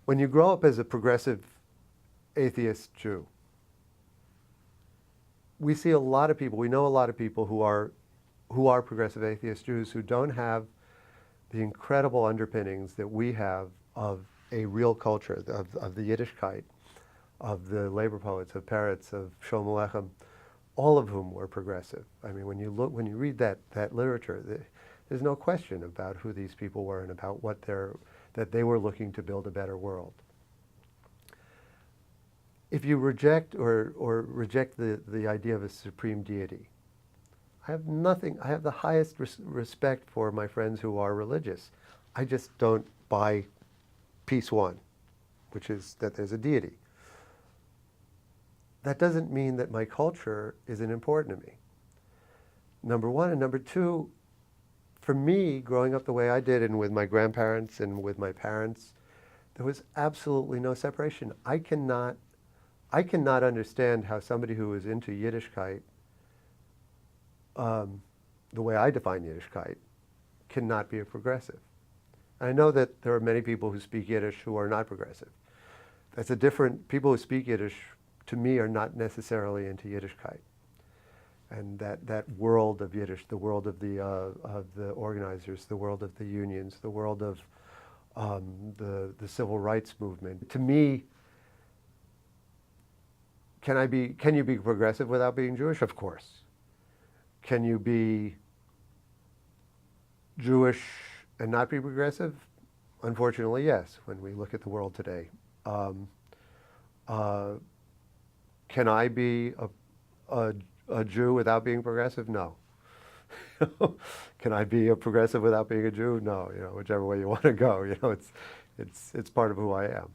When you grow up as a progressive atheist Jew, we see a lot of people, we know a lot of people who are progressive atheist Jews who don't have the incredible underpinnings that we have of a real culture, of the Yiddishkeit, of the labor poets, of Peretz, of Sholem Aleichem, all of whom were progressive. I mean, when you read that literature, there's no question about who these people were and about that they were looking to build a better world. If you reject or reject the idea of a supreme deity, I have the highest respect for my friends who are religious. I just don't buy piece one, which is that there's a deity. That doesn't mean that my culture isn't important to me. Number one. And number two, for me, growing up the way I did and with my grandparents and with my parents, there was absolutely no separation. I cannot understand how somebody who is into Yiddishkeit, the way I define Yiddishkeit, cannot be a progressive. And I know that there are many people who speak Yiddish who are not progressive. That's a different, people who speak Yiddish, to me, are not necessarily into Yiddishkeit. And that world of Yiddish, the world of the organizers, the world of the unions, the world of the civil rights movement. To me, can you be progressive without being Jewish? Of course. Can you be Jewish and not be progressive? Unfortunately, yes, when we look at the world today. Can I be a Jew without being progressive? No. Can I be a progressive without being a Jew? No. Whichever way you want to go. It's part of who I am,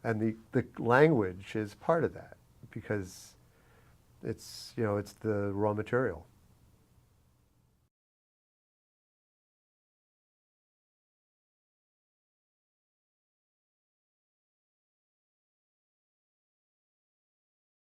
and the language is part of that because it's the raw material.